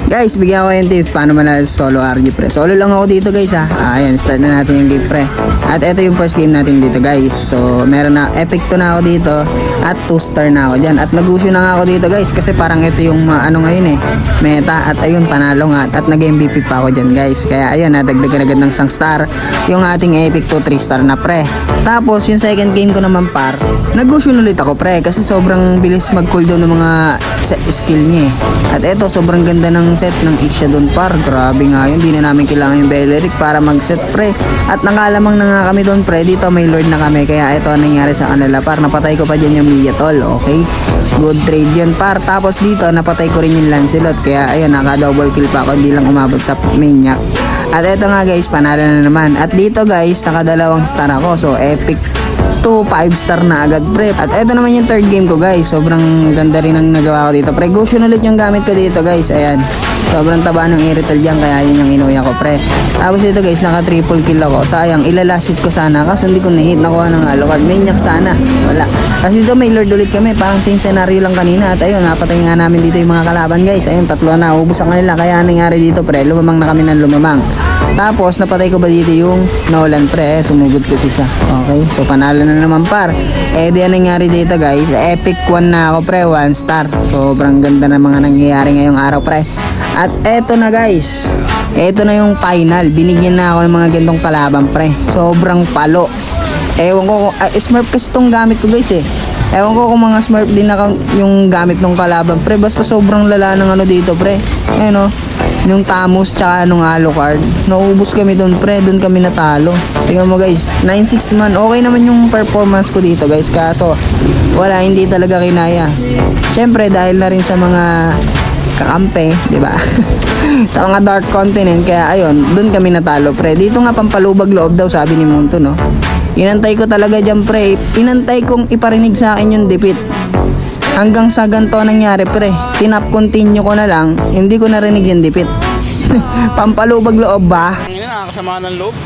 Guys, bigyan ko yung tips paano manalo sa solo RG pre. Solo lang ako dito guys ha. Ayan, start na natin yung game pre. At ito yung first game natin dito guys. So, meron na epic 2 na ako dito at 2 star na ako dyan. At nag-usyo na nga ako dito guys kasi parang ito yung ano ngayon meta. At ayun, panalo nga. At nag-MVP pa ako dyan guys. Kaya ayun, nadagdagan agad ng isang star yung ating epic 2 3 star na pre. Tapos yung second game ko naman par, nag-usyo ulit ako pre kasi sobrang bilis mag-cooldown ng mga skill niya At ito, sobrang ganda ng set ng Ixia doon par. Grabe nga yun, di na namin kailangan yung Beleric para mag-set pre. At nakalamang na nga kami doon pre. Dito may lord na kami. Kaya ito ang nangyari sa kanila par. Napatay ko pa dyan yung Miyatol. Okay, good trade yun par. Tapos dito napatay ko rin yung Lancelot. Kaya ayun, naka-double kill pa ako. Hindi lang umabot sa Maniac. At ito nga guys, panalo na naman. At dito guys, nakadalawang star ako. So epic 2, 5 star na agad pre. At ito naman yung third game ko guys. Sobrang ganda rin ang nagawa ko dito pre. Goshen ulit yung gamit ko dito guys. Ayan, sobrang taba ng Irrital dyan. Kaya yun yung inuya ko pre. Tapos ito guys, naka triple kill ako. Sayang, ilalasit ko sana kasi hindi ko na-hit. Nakuha ng Alucard. Maniac sana, wala. Kasi dito may lord ulit kami. Parang same scenario lang kanina. At ayun, napatay nga namin dito yung mga kalaban guys. Ayun, 3 na. Ubus ang kanila. Kaya nangyari dito pre, lumamang na kami ng lumamang. Tapos napatay ko ba dito yung Nolan pre. Sumugod ko siya. Okay, so panalo na naman par. Di yan nangyari dito guys. Epic 1 na ako pre, 1 star. Sobrang ganda na mga nangyayari ngayong araw pre. At eto na guys, eto na yung final. Binigyan na ako ng mga gantong kalaban pre. Sobrang palo. Ewan ko, smurf kasi tong gamit ko guys Ewan ko kung mga smurf din na yung gamit ng kalaban pre. Basta sobrang lala ng ano dito pre. Ayun yung Tamus tsaka nung Alucard. Naubos kami doon pre, doon kami natalo. Tingnan mo guys, 9-6 man. Okay naman yung performance ko dito guys. Kaso wala, hindi talaga kinaya. Syempre dahil na rin sa mga kakampe, di ba? Sa mga Dark Continent. Kaya ayun, doon kami natalo pre. Dito nga pampalubag loob daw sabi ni Munto no. Inantay ko talaga dyan pre. Inantay kong iparinig sa akin yung defeat. Hanggang sa ganito nangyari pre. Tinap continue ko na lang. Hindi ko narinig yung defeat. Pampalubag loob ba? Nakakasama ng loob.